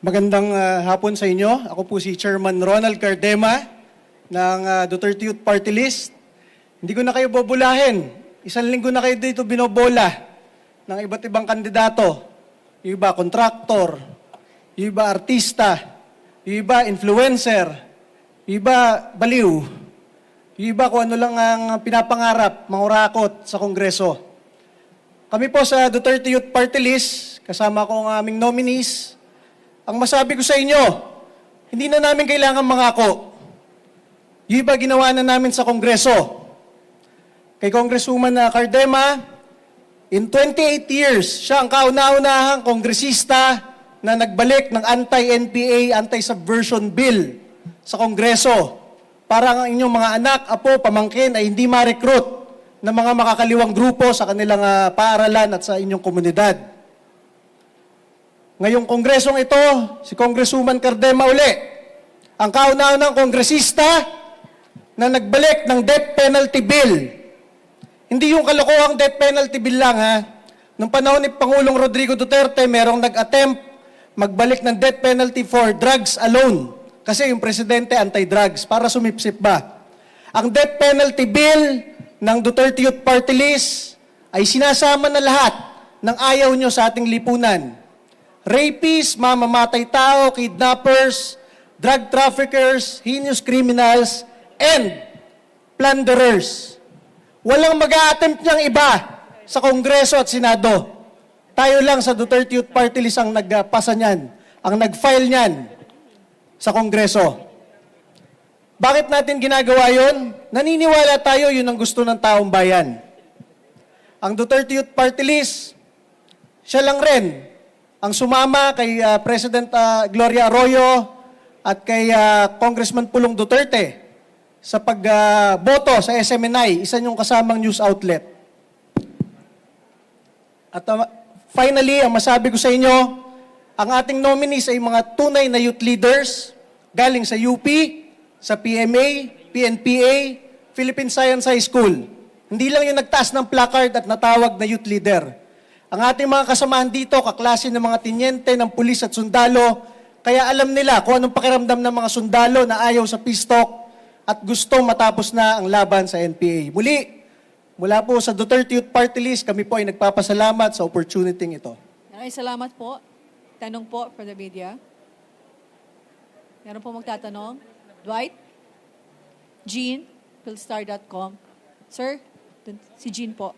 Magandang hapon sa inyo. Ako po si Chairman Ronald Cardema ng Duterte Youth Party List. Hindi ko na kayo bobolahin. Isang linggo na kayo dito binobola ng iba't ibang kandidato. Yung iba kontraktor, yung iba artista, yung iba influencer, yung iba baliw, yung iba kung ano lang ang pinapangarap, mangurakot sa Kongreso. Kami po sa Duterte Youth Party List, kasama ko ang aming nominees. Ang masabi ko sa inyo, hindi na namin kailangan mangako. Yung iba ginawa na namin sa Kongreso. Kay Congresswoman Cardema, in 28 years, siya ang kauna-unahang kongresista na nagbalik ng anti-NPA, anti-subversion bill sa Kongreso para ang inyong mga anak, apo, pamangkin ay hindi ma-recruit ng mga makakaliwang grupo sa kanilang paaralan at sa inyong komunidad. Ngayong kongresong ito, si Congresswoman Cardema uli, ang kauna-unang kongresista na nagbalik ng death penalty bill. Hindi yung kalokohang death penalty bill lang ha. Nung panahon ni Pangulong Rodrigo Duterte, merong nag-attempt magbalik ng death penalty for drugs alone. Kasi yung presidente anti-drugs, para sumipsip ba? Ang death penalty bill ng Duterte Youth Party List ay sinasama na lahat ng ayaw nyo sa ating lipunan. Rapists, mamamatay tao, kidnappers, drug traffickers, heinous criminals, and plunderers. Walang mag-a-attempt niyang iba sa Kongreso at Senado. Tayo lang sa Duterte Youth Party List ang nagpasa niyan, ang nag-file niyan sa Kongreso. Bakit natin ginagawa yon? Naniniwala tayo yun ang gusto ng taong bayan. Ang Duterte Youth Party List, siya lang rin ang sumama kay President Gloria Arroyo at kay Congressman Pulong Duterte sa pagboto sa SMNI, isa niyong kasamang news outlet. At finally, ang masabi ko sa inyo, ang ating nominees ay mga tunay na youth leaders galing sa UP, sa PMA, PNPA, Philippine Science High School. Hindi lang yung nagtaas ng placard at natawag na youth leader. Ang ating mga kasamahan dito, kaklase ng mga tinyente, ng pulis at sundalo, kaya alam nila kung anong pakiramdam ng mga sundalo na ayaw sa peace talk at gusto matapos na ang laban sa NPA. Muli, mula po sa Duterte Youth Party List, kami po ay nagpapasalamat sa opportunity ito. Maraming salamat po. Tanong po for the media. Meron po magtatanong? Dwight? Jean? Philstar.com. Sir? Si Jean po.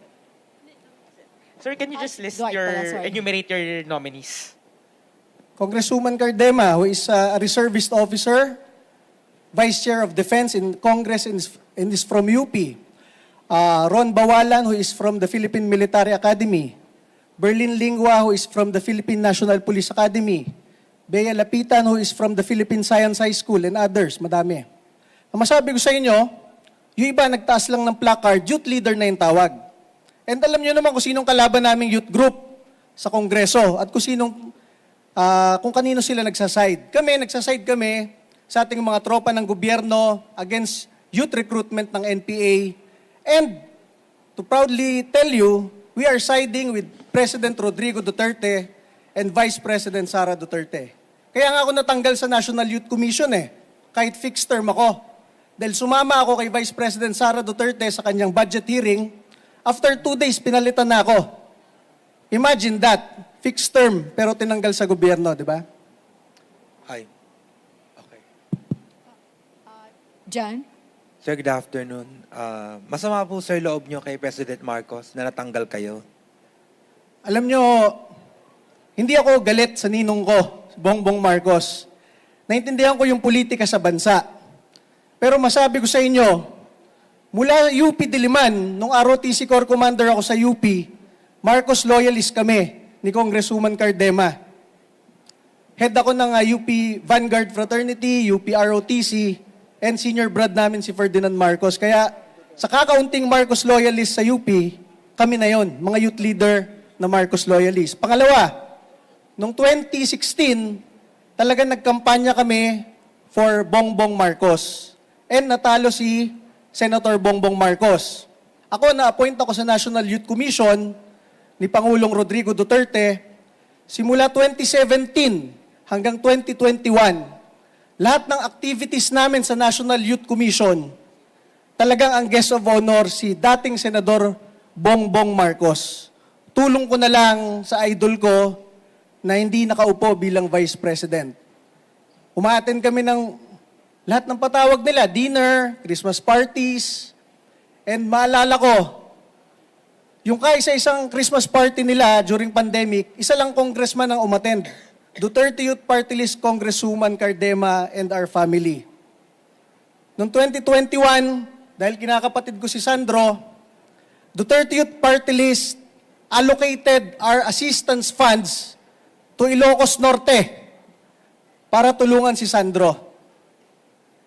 Sir, can you just list Dwight pala, sorry. enumerate your nominees? Congresswoman Cardema, who is a reservist officer, Vice Chair of Defense in Congress and is from UP. Ron Bawalan, who is from the Philippine Military Academy. Berlin Lingua, who is from the Philippine National Police Academy. Bea Lapitan, who is from the Philippine Science High School, and others, madami. Ang masabi ko sa inyo, yung iba nagtaas lang ng placard, youth leader na yung tawag. And alam nyo naman kung sinong kalaban naming youth group sa Kongreso at kung kanino sila nagsaside. Nagsaside kami sa ating mga tropa ng gobyerno against youth recruitment ng NPA. And to proudly tell you, we are siding with President Rodrigo Duterte and Vice President Sara Duterte. Kaya nga ako natanggal sa National Youth Commission kahit fixed term ako. Dahil sumama ako kay Vice President Sara Duterte sa kanyang budget hearing. After 2 days, pinalitan na ako. Imagine that. Fixed term, pero tinanggal sa gobyerno, di ba? Hi. Okay. Jan? Sir, good afternoon. Masama po sir loob nyo kay President Marcos na natanggal kayo. Alam nyo, hindi ako galit sa ninong ko, Bongbong Marcos. Naintindihan ko yung politika sa bansa. Pero masabi ko sa inyo, mula UP Diliman, nung ROTC Corps Commander ako sa UP, Marcos loyalist kami ni Congresswoman Cardema. Head ako ng UP Vanguard Fraternity, UP ROTC, and senior brad namin si Ferdinand Marcos. Kaya sa kakaunting Marcos loyalist sa UP, kami na yon, mga youth leader na Marcos loyalist. Pangalawa, noong 2016, talagang nagkampanya kami for Bongbong Marcos. And natalo si Senator Bongbong Marcos. Ako, na-appoint ako sa National Youth Commission ni Pangulong Rodrigo Duterte. Simula 2017 hanggang 2021, lahat ng activities namin sa National Youth Commission, talagang ang guest of honor si dating Senador Bongbong Marcos. Tulong ko na lang sa idol ko na hindi nakaupo bilang Vice President. Umaattend kami ng lahat ng patawag nila, dinner, Christmas parties, and maalala ko, yung kaisa-isang Christmas party nila during pandemic, isa lang congressman ang umattend. Duterte Youth Party List Congresswoman Cardema and our family. Noong 2021, dahil kinakapatid ko si Sandro, Duterte Youth Party List allocated our assistance funds to Ilocos Norte para tulungan si Sandro.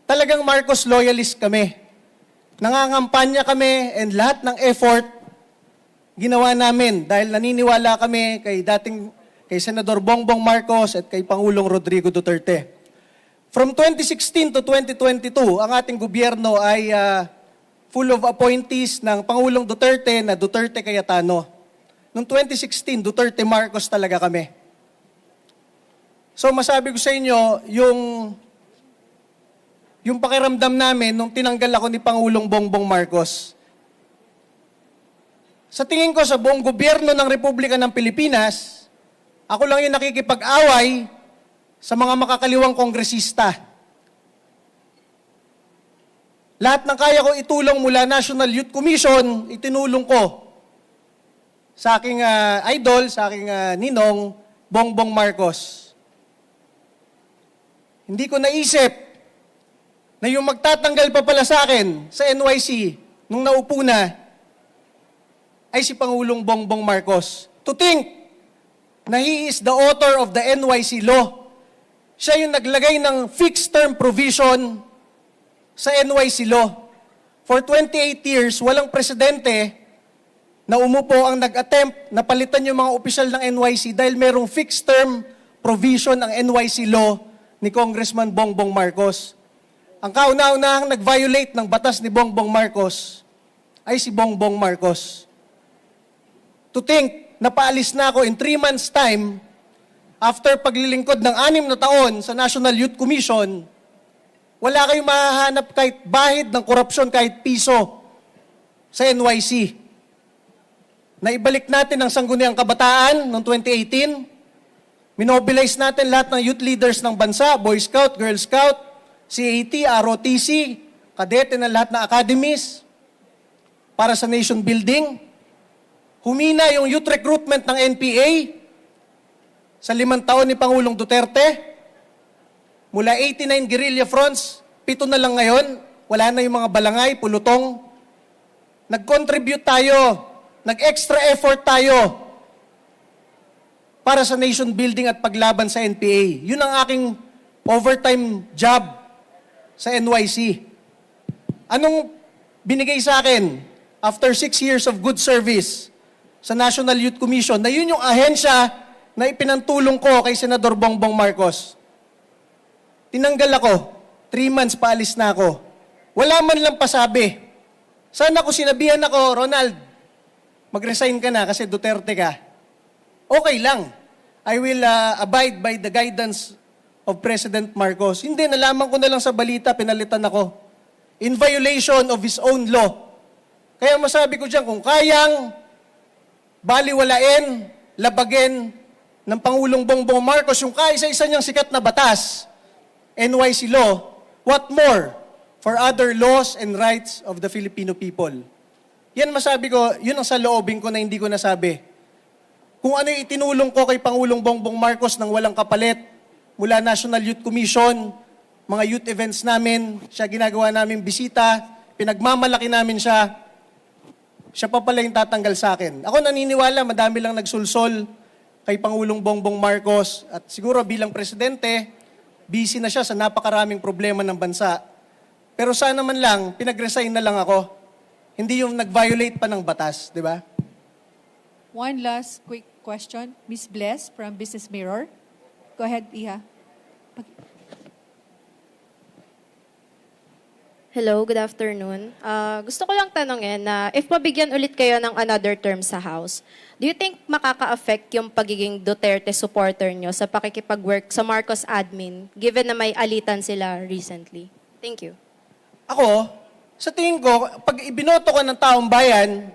Talagang Marcos loyalist kami. Nangangampanya kami and lahat ng effort ginawa namin dahil naniniwala kami kay Senador Bongbong Marcos at kay Pangulong Rodrigo Duterte. From 2016 to 2022, ang ating gobyerno ay full of appointees ng Pangulong Duterte na Duterte Cayetano. Noong 2016, Duterte Marcos talaga kami. So masabi ko sa inyo, yung pakiramdam namin nung tinanggal ako ni Pangulong Bongbong Marcos, sa tingin ko sa buong gobyerno ng Republika ng Pilipinas, ako lang yung nakikipag-away sa mga makakaliwang kongresista. Lahat ng kaya ko itulong mula National Youth Commission, itinulong ko sa aking idol, sa aking ninong, Bongbong Marcos. Hindi ko naisip na yung magtatanggal pa pala sa akin sa NYC nung naupo na, ay si Pangulong Bongbong Marcos. To think na he is the author of the NYC law. Siya yung naglagay ng fixed term provision sa NYC law. For 28 years, walang presidente na umupo ang nag-attempt na palitan yung mga opisyal ng NYC dahil merong fixed term provision ang NYC law ni Congressman Bongbong Marcos. Ang kauna-unahang nag-violate ng batas ni Bongbong Marcos ay si Bongbong Marcos. To think, napaalis na ako in 3 months' time after paglilingkod ng 6 na taon sa National Youth Commission, wala kayong mahahanap kahit bahid ng korupsyon kahit piso sa NYC. Naibalik natin ang sangguniang kabataan noong 2018. Minobilize natin lahat ng youth leaders ng bansa, Boy Scout, Girl Scout, CAT, ROTC, kadete ng lahat ng academies para sa nation building. Humina yung youth recruitment ng NPA sa 5 taon ni Pangulong Duterte. Mula 89 guerrilla fronts, 7 na lang ngayon. Wala na yung mga balangay, pulutong. Nag-contribute tayo, nag-extra effort tayo para sa nation building at paglaban sa NPA. Yun ang aking overtime job sa NYC. Anong binigay sa akin after 6 years of good service sa National Youth Commission, na yun yung ahensya na ipinantulong ko kay Senador Bongbong Marcos. Tinanggal ako, 3 months paalis na ako. Wala man lang pasabi. Sana ko sinabihan ako, Ronald, mag-resign ka na kasi Duterte ka. Okay lang. I will abide by the guidance of President Marcos. Hindi, nalaman ko na lang sa balita, pinalitan ako. In violation of his own law. Kaya masabi ko dyan, kung kayang baliwalain, labagin ng Pangulong Bongbong Marcos yung kaisa-isa niyang sikat na batas, NYC law, what more for other laws and rights of the Filipino people? Yan masabi ko, yun ang sa loobin ko na hindi ko nasabi. Kung ano yung itinulong ko kay Pangulong Bongbong Marcos nang walang kapalit, mula National Youth Commission, mga youth events namin, siya ginagawa namin bisita, pinagmamalaki namin siya, siya pa pala yung tatanggal sa akin. Ako naniniwala, madami lang nagsulsol kay Pangulong Bongbong Marcos at siguro bilang presidente, busy na siya sa napakaraming problema ng bansa. Pero sana man lang, pinag-resign na lang ako. Hindi yung nag-violate pa ng batas, di ba? One last quick question. Ms. Bless from Business Mirror. Go ahead, Iha. Hello, good afternoon. Gusto ko lang tanongin na if mabigyan ulit kayo ng another term sa House, do you think makaka-affect yung pagiging Duterte supporter nyo sa pakikipag-work sa Marcos admin given na may alitan sila recently? Thank you. Ako, sa tingin ko, pag ibinoto ka ng taong bayan,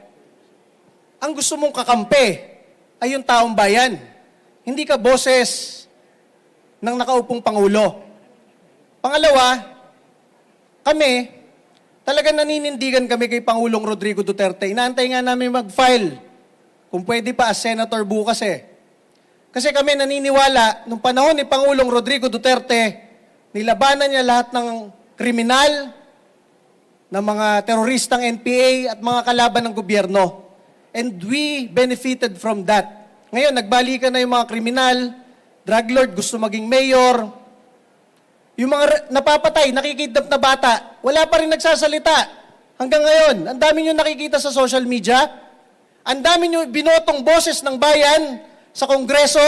ang gusto mong kakampi ay yung taong bayan. Hindi ka boses ng nakaupong Pangulo. Pangalawa, kami, talagang naninindigan kami kay Pangulong Rodrigo Duterte. Inaantay nga namin mag-file, kung pwede pa as senator bukas eh. Kasi kami naniniwala, nung panahon ni Pangulong Rodrigo Duterte, nilabanan niya lahat ng kriminal, ng mga teroristang NPA at mga kalaban ng gobyerno. And we benefited from that. Ngayon, nagbalikan na yung mga kriminal, drug lord, gusto maging mayor, yung mga napapatay, nakikidnap na bata, wala pa rin nagsasalita. Hanggang ngayon, ang dami nyo nakikita sa social media, ang dami nyo binotong boses ng bayan sa Kongreso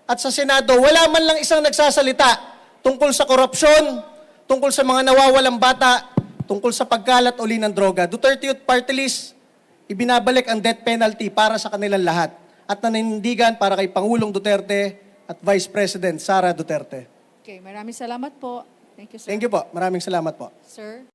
at sa Senado, wala man lang isang nagsasalita tungkol sa korupsyon, tungkol sa mga nawawalang bata, tungkol sa pagkalat uli ng droga. Duterte Youth Party List, ibinabalik ang death penalty para sa kanilang lahat at naninindigan para kay Pangulong Duterte at Vice President Sara Duterte. Okay, maraming salamat po. Thank you, sir. Thank you po. Maraming salamat po. Sir?